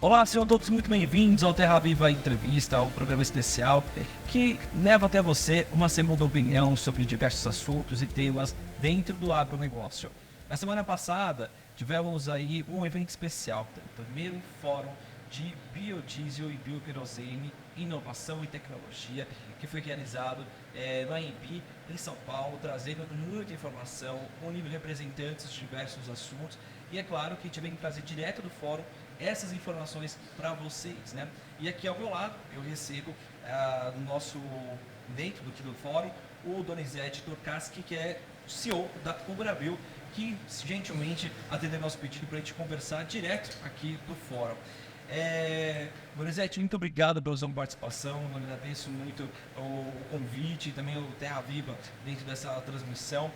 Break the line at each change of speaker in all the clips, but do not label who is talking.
Olá, sejam todos muito bem-vindos ao Terra Viva Entrevista, um programa especial que leva até você uma segunda opinião sobre diversos assuntos e temas dentro do agronegócio. Na semana passada, tivemos aí um evento especial, o primeiro fórum de biodiesel e bioquerosene, inovação e tecnologia, que foi realizado no AMB, em São Paulo, trazendo muita informação, unindo representantes de diversos assuntos. E é claro que a gente vem trazer direto do fórum essas informações para vocês, né? E aqui ao meu lado eu recebo dentro do fórum, o Donizete Torkowski, que é CEO da Cobrabil, que gentilmente atendeu nosso pedido para a gente conversar direto aqui do fórum. Donizete, muito obrigado pela sua participação, eu agradeço muito o convite e também o Terra Viva dentro dessa transmissão.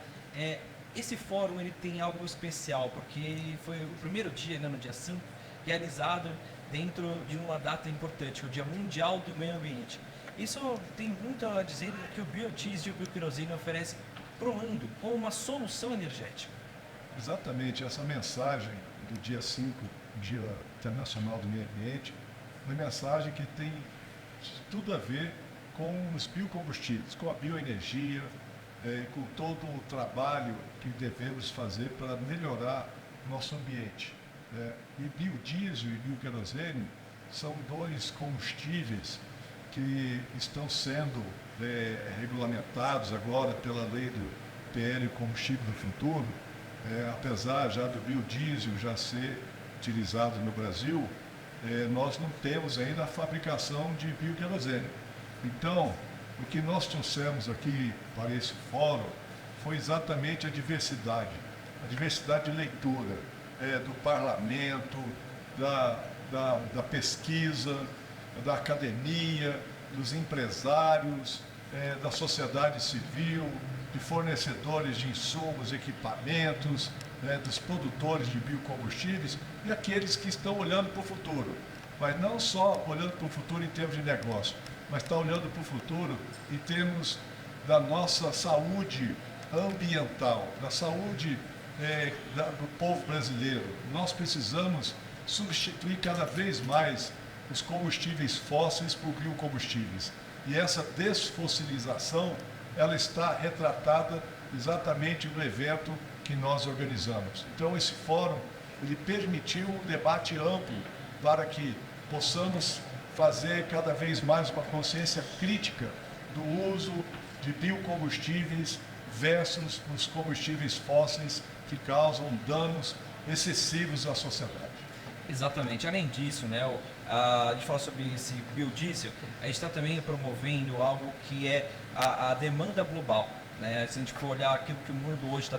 Esse fórum ele tem algo especial, porque foi o primeiro dia, né, no dia 5, realizado dentro de uma data importante, o Dia Mundial do Meio Ambiente. Isso tem muito a dizer que o biodiesel e o bioquerosene oferece para o mundo como uma solução energética.
Exatamente, essa mensagem do dia 5, Dia Internacional do Meio Ambiente, uma mensagem que tem tudo a ver com os biocombustíveis, com a bioenergia, com todo o trabalho que devemos fazer para melhorar nosso ambiente. E biodiesel e bioquerosene são dois combustíveis que estão sendo regulamentados agora pela lei do PL Combustível do Futuro. Apesar já do biodiesel já ser utilizado no Brasil, nós não temos ainda a fabricação de bioquerosene. Então, o que nós trouxemos aqui para esse fórum foi exatamente a diversidade de leitura do parlamento, da pesquisa, da academia, dos empresários, da sociedade civil, de fornecedores de insumos, equipamentos, dos produtores de biocombustíveis e aqueles que estão olhando para o futuro. Mas não só olhando para o futuro em termos de negócio, mas está olhando para o futuro em termos da nossa saúde ambiental, da saúde do povo brasileiro. Nós precisamos substituir cada vez mais os combustíveis fósseis por biocombustíveis. E essa desfossilização, ela está retratada exatamente no evento que nós organizamos. Então, esse fórum, ele permitiu um debate amplo para que possamos fazer cada vez mais uma consciência crítica do uso de biocombustíveis versus os combustíveis fósseis que causam danos excessivos à sociedade.
Exatamente. Além disso, né, a gente fala sobre esse biodiesel, a gente está também promovendo algo que é a demanda global, né? Se a gente for olhar aquilo que o mundo hoje está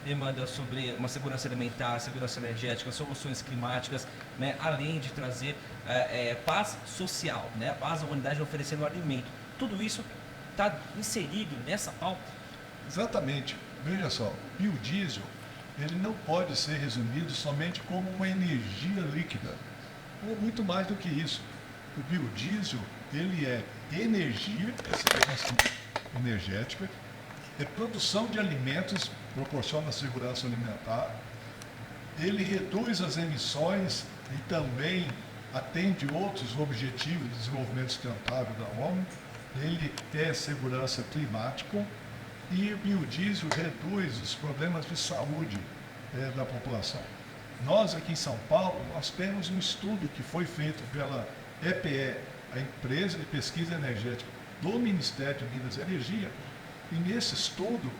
demanda sobre uma segurança alimentar, segurança energética, soluções climáticas, né? Além de trazer paz social, né? Paz à humanidade oferecendo alimento. Tudo isso está inserido nessa pauta.
Exatamente. Veja só, o biodiesel, ele não pode ser resumido somente como uma energia líquida, ou muito mais do que isso. O biodiesel, ele é energia, energética, é produção de alimentos, proporciona segurança alimentar, ele reduz as emissões e também atende outros objetivos de desenvolvimento sustentável da ONU, ele é segurança climática e o biodiesel reduz os problemas de saúde da população. Nós aqui em São Paulo, nós temos um estudo que foi feito pela EPE, a Empresa de Pesquisa Energética do Ministério de Minas e Energia, e nesse estudo,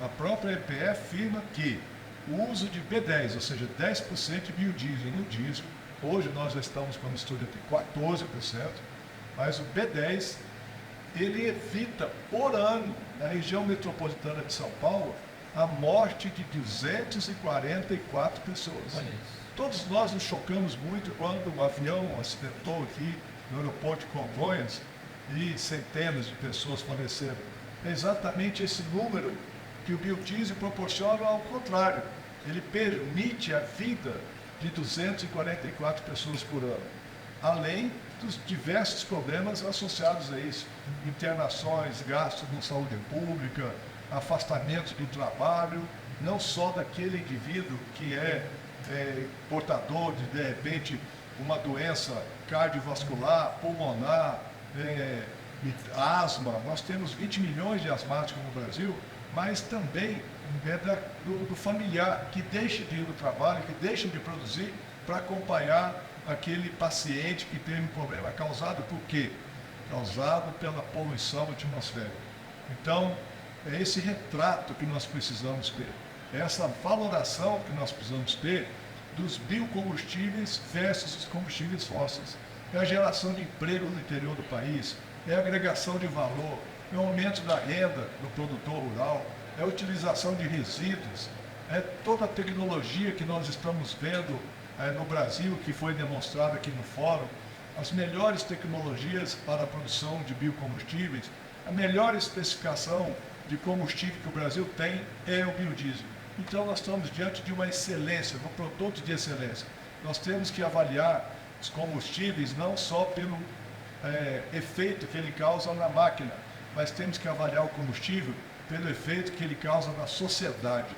a própria EPE afirma que o uso de B10, ou seja, 10% de biodiesel no diesel, hoje nós já estamos com um estudo de 14%, mas o B10, ele evita por ano, na região metropolitana de São Paulo, a morte de 244 pessoas. Todos nós nos chocamos muito quando um avião acidentou aqui no aeroporto de Congonhas e centenas de pessoas faleceram. É exatamente esse número que o biodiesel proporciona, ao contrário. Ele permite a vida de 244 pessoas por ano, além dos diversos problemas associados a isso, internações, gastos com saúde pública, afastamento do trabalho, não só daquele indivíduo que é portador de repente, uma doença cardiovascular, pulmonar, asma. Nós temos 20 milhões de asmáticos no Brasil, mas também do familiar que deixa de ir no trabalho, que deixa de produzir para acompanhar aquele paciente que tem um problema causado por quê? Causado pela poluição atmosférica. Então, é esse retrato que nós precisamos ter, é essa valoração que nós precisamos ter dos biocombustíveis versus os combustíveis fósseis. É a geração de emprego no interior do país, é a agregação de valor, é o aumento da renda do produtor rural, é a utilização de resíduos, é toda a tecnologia que nós estamos vendo no Brasil, que foi demonstrada aqui no fórum, as melhores tecnologias para a produção de biocombustíveis, a melhor especificação de combustível que o Brasil tem é o biodiesel. Então nós estamos diante de uma excelência, de um produto de excelência. Nós temos que avaliar os combustíveis não só pelo efeito que ele causa na máquina, mas temos que avaliar o combustível pelo efeito que ele causa na sociedade.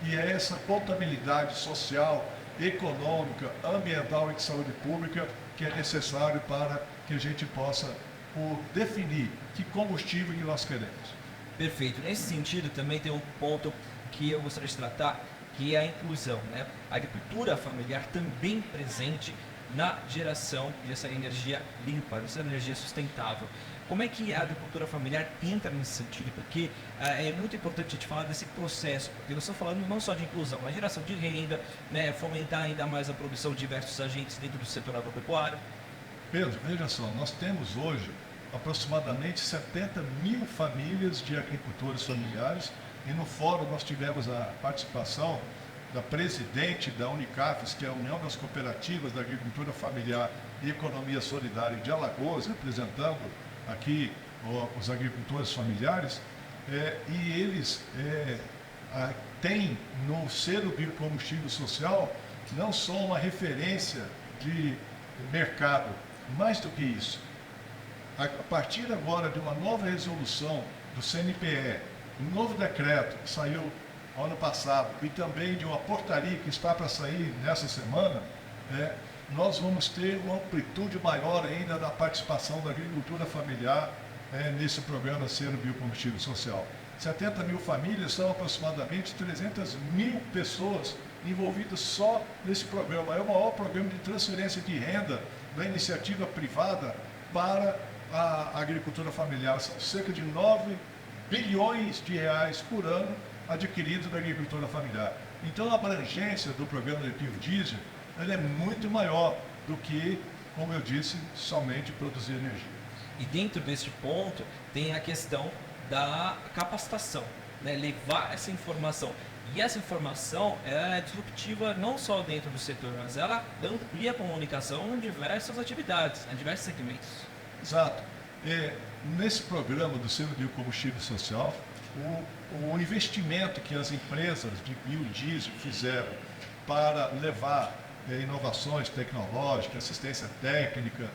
E é essa contabilidade social, econômica, ambiental e de saúde pública que é necessário para que a gente possa definir que combustível que nós queremos.
Perfeito. Nesse sentido, também tem um ponto que eu gostaria de tratar, que é a inclusão, né? A agricultura familiar também presente na geração dessa energia limpa, dessa energia sustentável. Como é que a agricultura familiar entra nesse sentido? Porque é muito importante a gente falar desse processo, porque nós estamos falando não só de inclusão, mas geração de renda, né, fomentar ainda mais a produção de diversos agentes dentro do setor agropecuário.
Pedro, veja só, nós temos hoje aproximadamente 70 mil famílias de agricultores familiares e no fórum nós tivemos a participação da presidente da Unicafes, que é a União das Cooperativas da Agricultura Familiar e Economia Solidária de Alagoas, representando aqui os agricultores familiares, e eles têm no ser o biocombustível social não só uma referência de mercado, mais do que isso. A partir agora de uma nova resolução do CNPE, um novo decreto que saiu ano passado e também de uma portaria que está para sair nessa semana, nós vamos ter uma amplitude maior ainda da participação da agricultura familiar nesse programa Ser o Biocombustível Social. 70 mil famílias são aproximadamente 300 mil pessoas envolvidas só nesse programa. É o maior programa de transferência de renda da iniciativa privada para a agricultura familiar. São cerca de 9 bilhões de reais por ano adquiridos da agricultura familiar. Então a abrangência do programa de biodiesel ela é muito maior do que, como eu disse, somente produzir energia.
E dentro deste ponto tem a questão da capacitação, né? Levar essa informação. E essa informação é disruptiva não só dentro do setor, mas ela amplia a comunicação em diversas atividades, em diversos segmentos.
Exato. Nesse programa do Ser o Biocombustível Social, o investimento que as empresas de biodiesel fizeram para levar inovações tecnológicas, assistência técnica,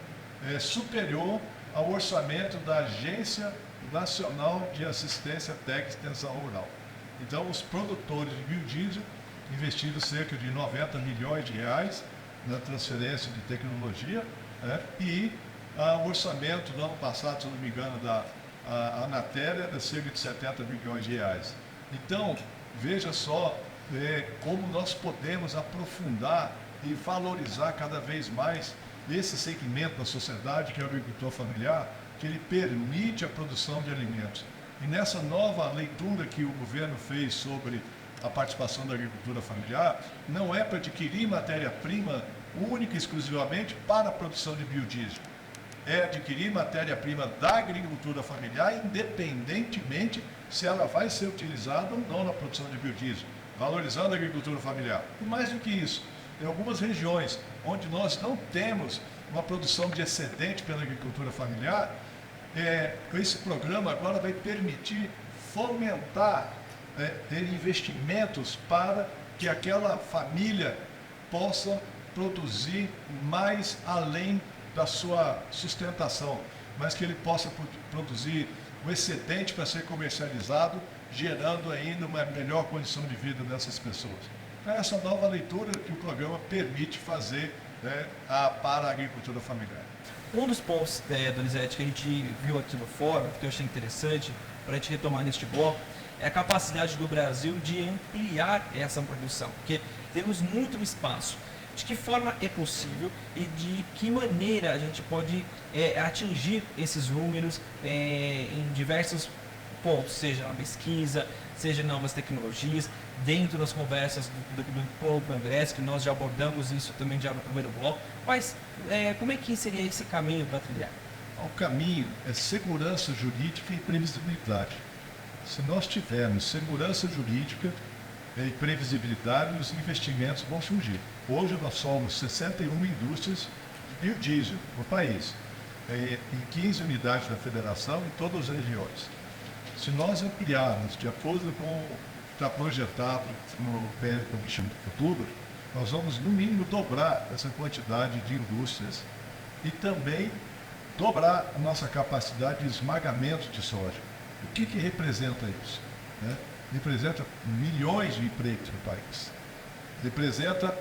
é superior ao orçamento da Agência Nacional de Assistência Técnica e Extensão Rural. Então, os produtores de biodiesel investiram cerca de 90 milhões de reais na transferência de tecnologia, e o orçamento do ano passado, se não me engano, da Anatel era cerca de 70 milhões de reais. Então, veja só como nós podemos aprofundar e valorizar cada vez mais esse segmento da sociedade que é o agricultor familiar, que ele permite a produção de alimentos. E nessa nova leitura que o governo fez sobre a participação da agricultura familiar, não é para adquirir matéria-prima única e exclusivamente para a produção de biodiesel. É adquirir matéria-prima da agricultura familiar, independentemente se ela vai ser utilizada ou não na produção de biodiesel, valorizando a agricultura familiar. E mais do que isso, em algumas regiões onde nós não temos uma produção de excedente pela agricultura familiar, esse programa agora vai permitir fomentar, ter investimentos para que aquela família possa produzir mais além da sua sustentação, mas que ele possa produzir o excedente para ser comercializado, gerando ainda uma melhor condição de vida dessas pessoas. É essa nova leitura que o programa permite fazer né, para a agricultura familiar.
Um dos pontos, Donizete, que a gente viu aqui no fórum, que eu achei interessante, para a gente retomar neste bloco, é a capacidade do Brasil de ampliar essa produção, porque temos muito espaço. De que forma é possível e de que maneira a gente pode atingir esses números em diversos pontos, seja na pesquisa, seja em novas tecnologias, dentro das conversas do Congresso, que nós já abordamos isso também já no primeiro bloco, mas como é que seria esse caminho para trilhar?
O caminho é segurança jurídica e previsibilidade. Se nós tivermos segurança jurídica e previsibilidade, os investimentos vão surgir. Hoje nós somos 61 indústrias de biodiesel no país, em 15 unidades da federação em todas as regiões. Se nós ampliarmos, de acordo com o que está projetado no PL Combustível do Futuro, nós vamos no mínimo dobrar essa quantidade de indústrias e também dobrar a nossa capacidade de esmagamento de soja. O que representa isso? Representa milhões de empregos no país. Representa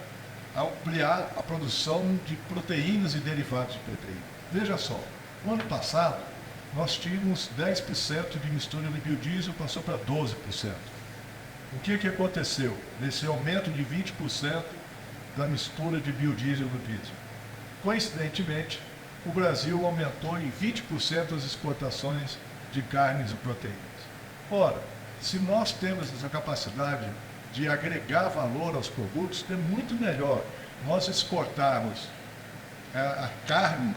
ampliar a produção de proteínas e derivados de proteína. Veja só, no ano passado, nós tínhamos 10% de mistura de biodiesel, passou para 12%. O que aconteceu? Nesse aumento de 20% da mistura de biodiesel no diesel. Coincidentemente, o Brasil aumentou em 20% as exportações de carnes e proteínas. Ora, se nós temos essa capacidade de agregar valor aos produtos, é muito melhor nós exportarmos a carne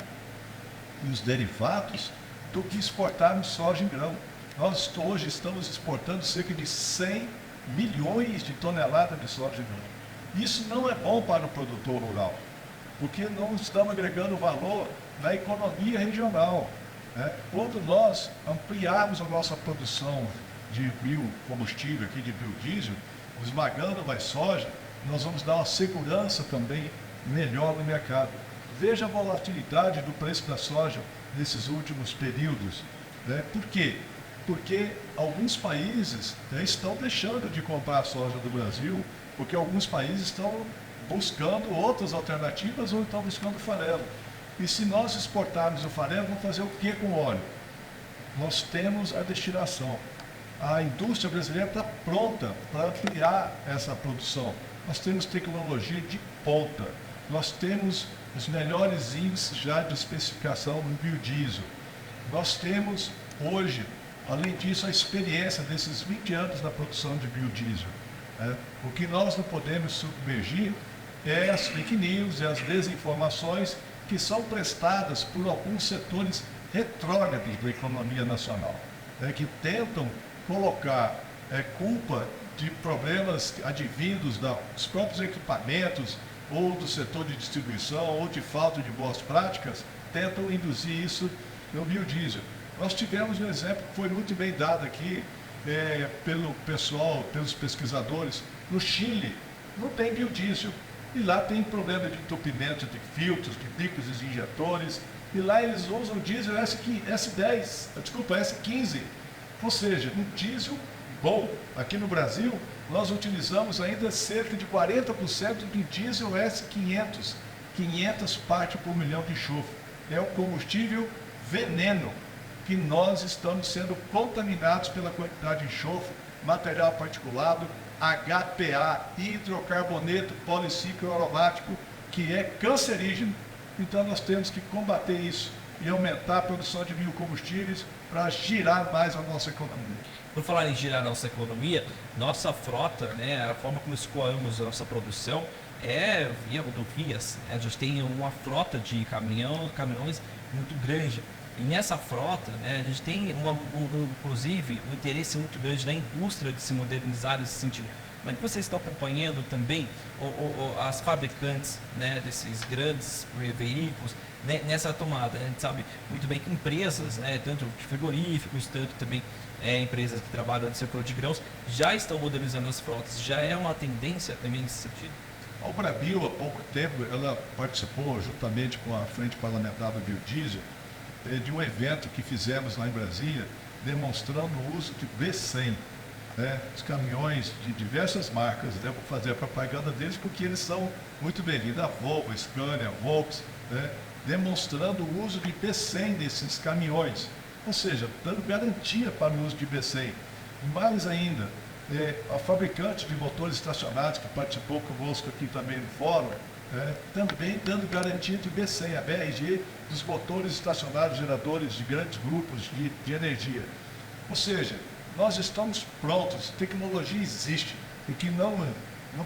e os derivados do que exportarmos soja em grão. Nós hoje estamos exportando cerca de 100 milhões de toneladas de soja em grão. Isso não é bom para o produtor rural, porque não estamos agregando valor na economia regional. Quando nós ampliarmos a nossa produção de biocombustível, aqui de biodiesel, esmagando mais soja, nós vamos dar uma segurança também melhor no mercado. Veja a volatilidade do preço da soja nesses últimos períodos. Por quê? Porque alguns países estão deixando de comprar a soja do Brasil, porque alguns países estão buscando outras alternativas ou estão buscando farelo. E se nós exportarmos o farelo, vamos fazer o que com o óleo? Nós temos a destinação. A indústria brasileira está pronta para ampliar essa produção. Nós temos tecnologia de ponta. Nós temos os melhores índices já de especificação no biodiesel. Nós temos hoje, além disso, a experiência desses 20 anos na produção de biodiesel. O que nós não podemos submergir é as fake news e as desinformações que são prestadas por alguns setores retrógrados da economia nacional, que colocar culpa de problemas advindos dos próprios equipamentos ou do setor de distribuição ou de falta de boas práticas, tentam induzir isso no biodiesel. Nós tivemos um exemplo que foi muito bem dado aqui pelo pessoal, pelos pesquisadores. No Chile não tem biodiesel e lá tem problema de entupimento de filtros, de bicos e injetores, e lá eles usam o diesel S15, ou seja, um diesel bom. Aqui no Brasil, nós utilizamos ainda cerca de 40% do diesel S500, 500 partes por milhão de enxofre. É um combustível veneno, que nós estamos sendo contaminados pela quantidade de enxofre, material particulado, HPA, hidrocarboneto policíclico aromático, que é cancerígeno. Então nós temos que combater isso e aumentar a produção de biocombustíveis para girar mais a nossa economia.
Por falar em girar a nossa economia, nossa frota, a forma como escoamos a nossa produção é via rodovias. A gente tem uma frota de caminhões muito grande. E nessa frota, a gente tem, inclusive, um interesse muito grande da indústria de se modernizar nesse sentido. Mas vocês estão acompanhando também as fabricantes desses grandes veículos nessa tomada. A gente sabe muito bem que empresas, tanto de frigoríficos, tanto também empresas que trabalham no setor de grãos, já estão modernizando as frotas. Já é uma tendência também nesse sentido?
A Ubrabil, há pouco tempo, ela participou, juntamente com a Frente Parlamentar do Biodiesel, de um evento que fizemos lá em Brasília, demonstrando o uso de B100. né, os caminhões de diversas marcas, né, vou fazer a propaganda deles porque eles são muito bem-vindos, a Volvo, a Scania, a Volks, né, demonstrando o uso de B100 desses caminhões, ou seja, dando garantia para o uso de B100. E mais ainda, a fabricante de motores estacionários, que participou conosco aqui também no fórum, também dando garantia de B100, a BRG, dos motores estacionários geradores de grandes grupos de energia. Ou seja, nós estamos prontos, tecnologia existe, e que não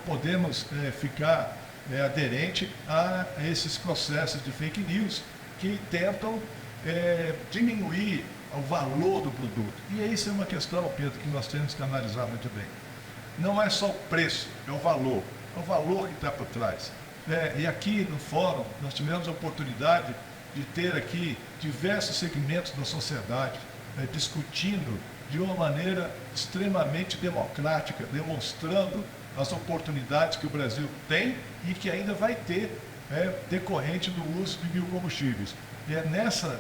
podemos ficar aderente a esses processos de fake news que tentam diminuir o valor do produto. E isso é uma questão, Pedro, que nós temos que analisar muito bem. Não é só o preço, é o valor que está por trás. E aqui no fórum nós tivemos a oportunidade de ter aqui diversos segmentos da sociedade discutindo de uma maneira extremamente democrática, demonstrando as oportunidades que o Brasil tem e que ainda vai ter decorrente do uso de biocombustíveis. E é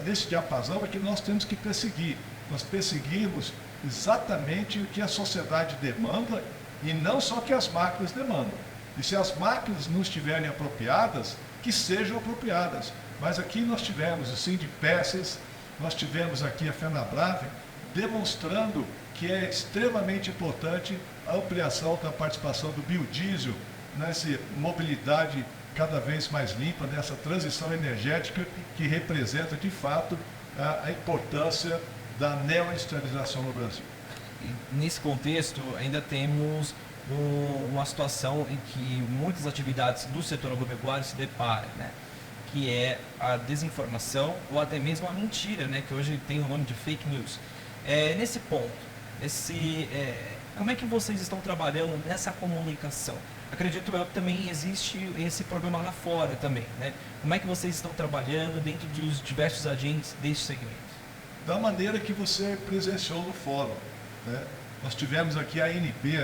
nesse diapasão que nós temos que perseguir. Nós perseguimos exatamente o que a sociedade demanda e não só o que as máquinas demandam. E se as máquinas não estiverem apropriadas, que sejam apropriadas. Mas aqui nós tivemos o Sindipécias, nós tivemos aqui a FenaBrave, demonstrando que é extremamente importante a ampliação da participação do biodiesel nessa mobilidade cada vez mais limpa, nessa transição energética que representa, de fato, a importância da neoindustrialização no Brasil.
E nesse contexto, ainda temos uma situação em que muitas atividades do setor agropecuário se deparam, né? Que é a desinformação ou até mesmo a mentira, né? Que hoje tem o nome de fake news. Nesse ponto, como é que vocês estão trabalhando nessa comunicação? Acredito eu que também existe esse problema lá fora também, né? Como é que vocês estão trabalhando dentro dos diversos agentes deste segmento?
Da maneira que você presenciou no fórum, né? Nós tivemos aqui a ANP,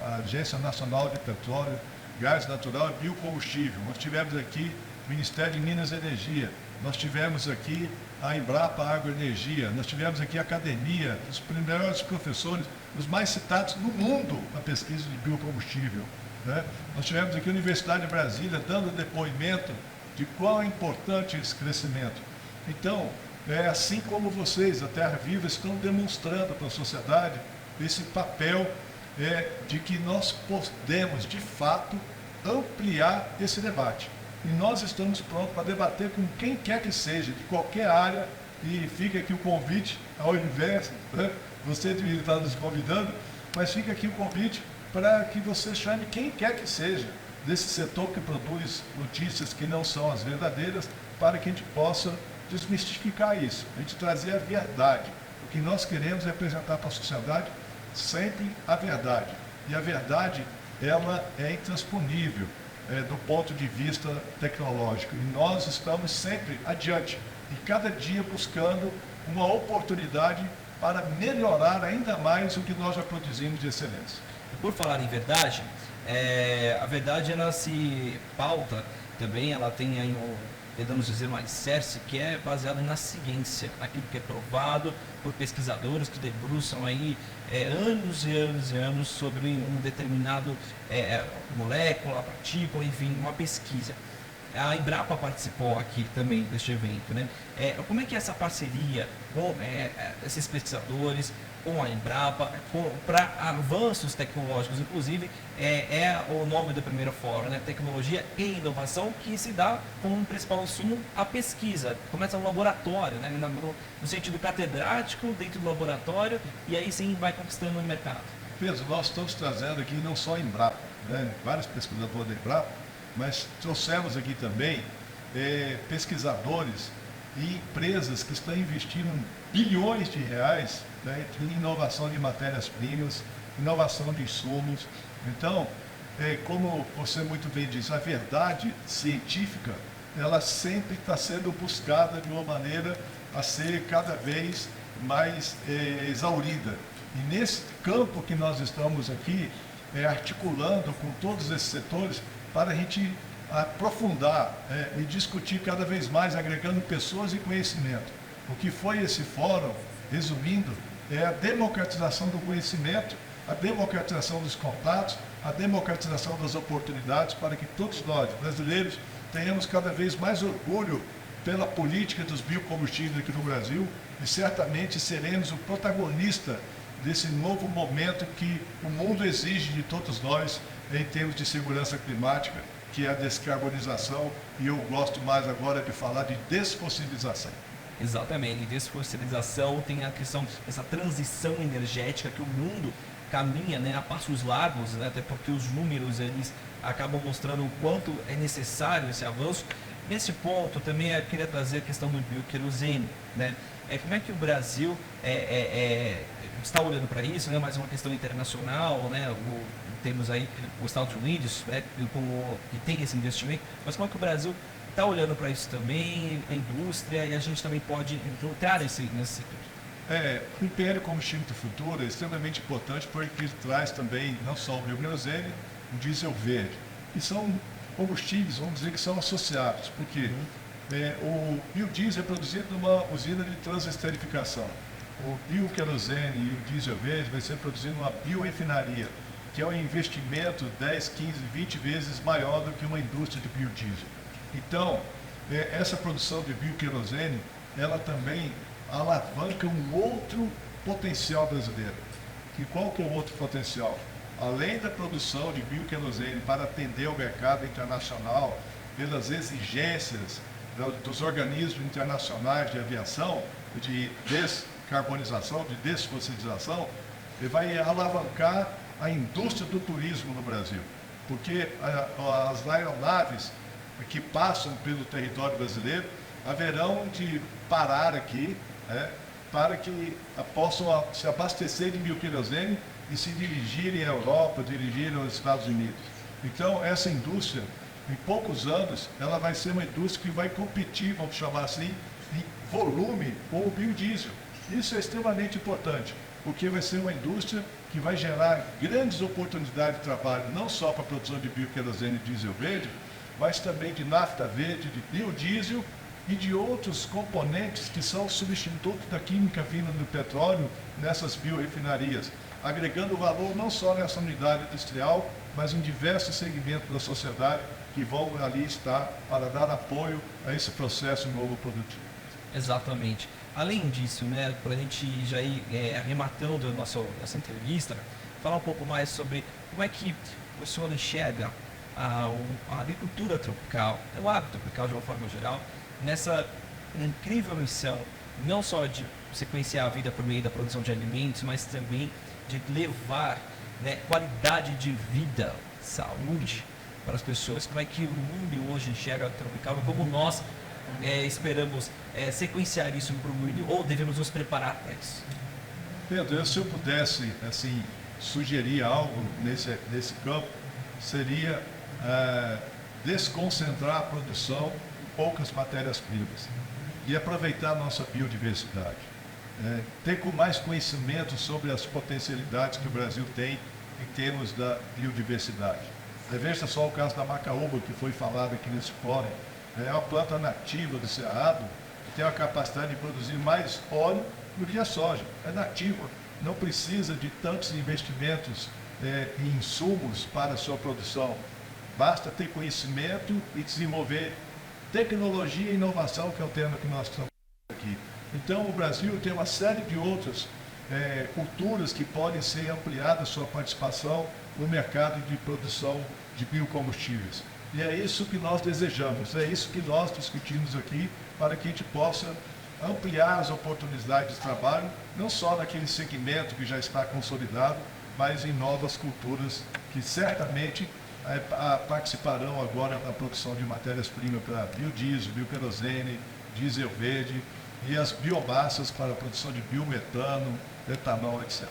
a Agência Nacional de Petróleo, Gás Natural e Biocombustível. Nós tivemos aqui o Ministério de Minas e Energia. Nós tivemos aqui a Embrapa Agroenergia. Nós tivemos aqui a academia, os melhores professores, os mais citados no mundo na pesquisa de biocombustível, né? Nós tivemos aqui a Universidade de Brasília dando depoimento de quão é importante esse crescimento. Então, assim como vocês, a Terra Viva, estão demonstrando para a sociedade esse papel de que nós podemos, de fato, ampliar esse debate. E nós estamos prontos para debater com quem quer que seja, de qualquer área, e fica aqui o convite ao universo, né? Você deveria estar nos convidando, mas fica aqui o convite para que você chame quem quer que seja desse setor que produz notícias que não são as verdadeiras, para que a gente possa desmistificar isso, a gente trazer a verdade. O que nós queremos é apresentar para a sociedade sempre a verdade. E a verdade, ela é intransponível do ponto de vista tecnológico. E nós estamos sempre adiante, e cada dia buscando uma oportunidade para melhorar ainda mais o que nós já produzimos de excelência.
Por falar em verdade, a verdade ela se pauta também, ela tem aí podemos dizer, um alicerce que é baseado na ciência, naquilo que é provado por pesquisadores que debruçam aí anos e anos e anos sobre um determinado molécula, partícula, enfim, uma pesquisa. A Embrapa participou aqui também deste evento, né? Como é que é essa parceria com esses pesquisadores, com a Embrapa, para avanços tecnológicos, inclusive o nome do primeiro fórum, né? Tecnologia e inovação, que se dá como principal insumo a pesquisa. Começa no laboratório, né? No sentido catedrático, dentro do laboratório, e aí sim vai conquistando o mercado.
Pedro, nós estamos trazendo aqui não só a Embrapa, né? Vários pesquisadores da Embrapa, mas trouxemos aqui também pesquisadores e empresas que estão investindo bilhões de reais, né, em inovação de matérias-primas, inovação de insumos. Então, como você muito bem diz, a verdade científica, ela sempre está sendo buscada de uma maneira a ser cada vez mais exaurida. E nesse campo que nós estamos aqui, articulando com todos esses setores, para a gente aprofundar e discutir cada vez mais, agregando pessoas e conhecimento. O que foi esse fórum, resumindo, é a democratização do conhecimento a democratização dos contatos, a democratização das oportunidades para que todos nós, brasileiros, tenhamos cada vez mais orgulho pela política dos biocombustíveis aqui no Brasil e certamente seremos o protagonista desse novo momento que o mundo exige de todos nós em termos de segurança climática, que é a descarbonização, e eu gosto mais agora de falar de desfossilização.
Exatamente, desfossilização, tem a questão dessa transição energética que o mundo caminha, né, a passos largos, né, até porque os números eles acabam mostrando o quanto é necessário esse avanço. Nesse ponto também eu queria trazer a questão do bioquerosene, né? Como é que o Brasil está olhando para isso, né? Mais uma questão internacional, né? Temos aí os Estados Unidos, né, que tem esse investimento, mas como é que o Brasil está olhando para isso também, a indústria, e a gente também pode entrar nesse setor?
O Império Combustível do Futuro é extremamente importante porque traz também não só o bioquerosene, o diesel verde, que são combustíveis, vamos dizer, que são associados, porque o biodiesel é produzido numa usina de transesterificação. O bioquerosene e o diesel verde vai ser produzido numa biorefinaria, que é um investimento 10, 15, 20 vezes maior do que uma indústria de biodiesel. Então, essa produção de bioquerosene, ela também alavanca um outro potencial brasileiro. E qual que é o outro potencial? Além da produção de bioquerosene para atender o mercado internacional, pelas exigências dos organismos internacionais de aviação, de descarbonização, de desfossilização, ele vai alavancar a indústria do turismo no Brasil. Porque as aeronaves que passam pelo território brasileiro haverão de parar aqui, para que possam se abastecer de bioquerosene e se dirigirem à Europa, dirigirem aos Estados Unidos. Então, essa indústria, em poucos anos, ela vai ser uma indústria que vai competir, vamos chamar assim, em volume com o biodiesel. Isso é extremamente importante, porque vai ser uma indústria que vai gerar grandes oportunidades de trabalho, não só para a produção de bioquerosene e diesel verde, mas também de nafta verde, de biodiesel e de outros componentes que são substitutos da química vinda do petróleo nessas biorefinarias, agregando valor não só nessa unidade industrial, mas em diversos segmentos da sociedade que vão ali estar para dar apoio a esse processo novo produtivo.
Exatamente. Além disso, né, para a gente já ir arrematando a nossa entrevista, falar um pouco mais sobre como é que o senhor enxerga a agricultura tropical, o agrotropical de uma forma geral, nessa incrível missão, não só de sequenciar a vida por meio da produção de alimentos, mas também de levar, né, qualidade de vida, saúde para as pessoas. Como é que o mundo hoje enxerga a tropical e como nós esperamos sequenciar isso para o mundo, ou devemos nos preparar para isso?
Pedro, se eu pudesse assim, sugerir algo nesse campo, seria desconcentrar a produção em poucas matérias-primas e aproveitar a nossa biodiversidade. Ter mais conhecimento sobre as potencialidades que o Brasil tem em termos da biodiversidade. Veja só o caso da macaúba que foi falado aqui nesse fórum. É uma planta nativa do Cerrado que tem a capacidade de produzir mais óleo do que a soja. É nativa, não precisa de tantos investimentos em insumos para a sua produção. Basta ter conhecimento e desenvolver tecnologia e inovação, que é o tema que nós estamos aqui. Então, o Brasil tem uma série de outras culturas que podem ser ampliadas sua participação no mercado de produção de biocombustíveis. E é isso que nós desejamos, é isso que nós discutimos aqui, para que a gente possa ampliar as oportunidades de trabalho, não só naquele segmento que já está consolidado, mas em novas culturas que certamente participarão agora da produção de matérias-primas para biodiesel, bioquerosene, diesel verde e as biomassas para a produção de biometano, etanol, etc.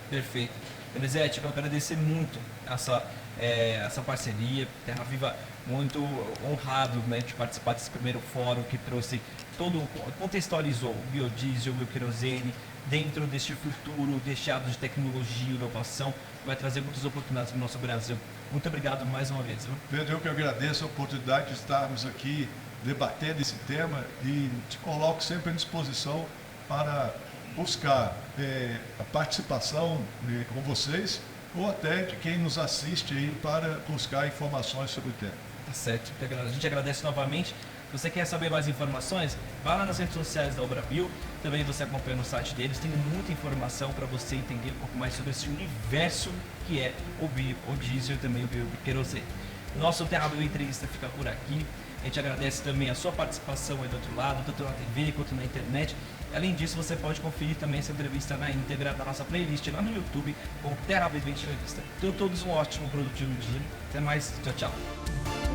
Perfeito. Elisete, eu quero agradecer muito essa parceria. Terra Viva, muito honrado, né, de participar desse primeiro fórum que contextualizou o biodiesel, o bioquerosene dentro deste futuro, deste hábito de tecnologia e inovação, que vai trazer muitas oportunidades no nosso Brasil. Muito obrigado mais uma vez.
Pedro, eu que agradeço a oportunidade de estarmos aqui debatendo esse tema e te coloco sempre à disposição para buscar a participação com vocês ou até de quem nos assiste aí para buscar informações sobre o tema.
Tá certo. A gente agradece novamente. Se você quer saber mais informações, vá lá nas redes sociais da Obrabil. Também você acompanha no site deles. Tem muita informação para você entender um pouco mais sobre esse universo que é o diesel e também o querosene. Nosso Terrabil Entrevista fica por aqui. A gente agradece também a sua participação aí do outro lado, tanto na TV quanto na internet. Além disso, você pode conferir também essa entrevista na íntegra da nossa playlist lá no YouTube com Terrabil Entrevista. Então, todos um ótimo, produtivo dia. Até mais. Tchau, tchau.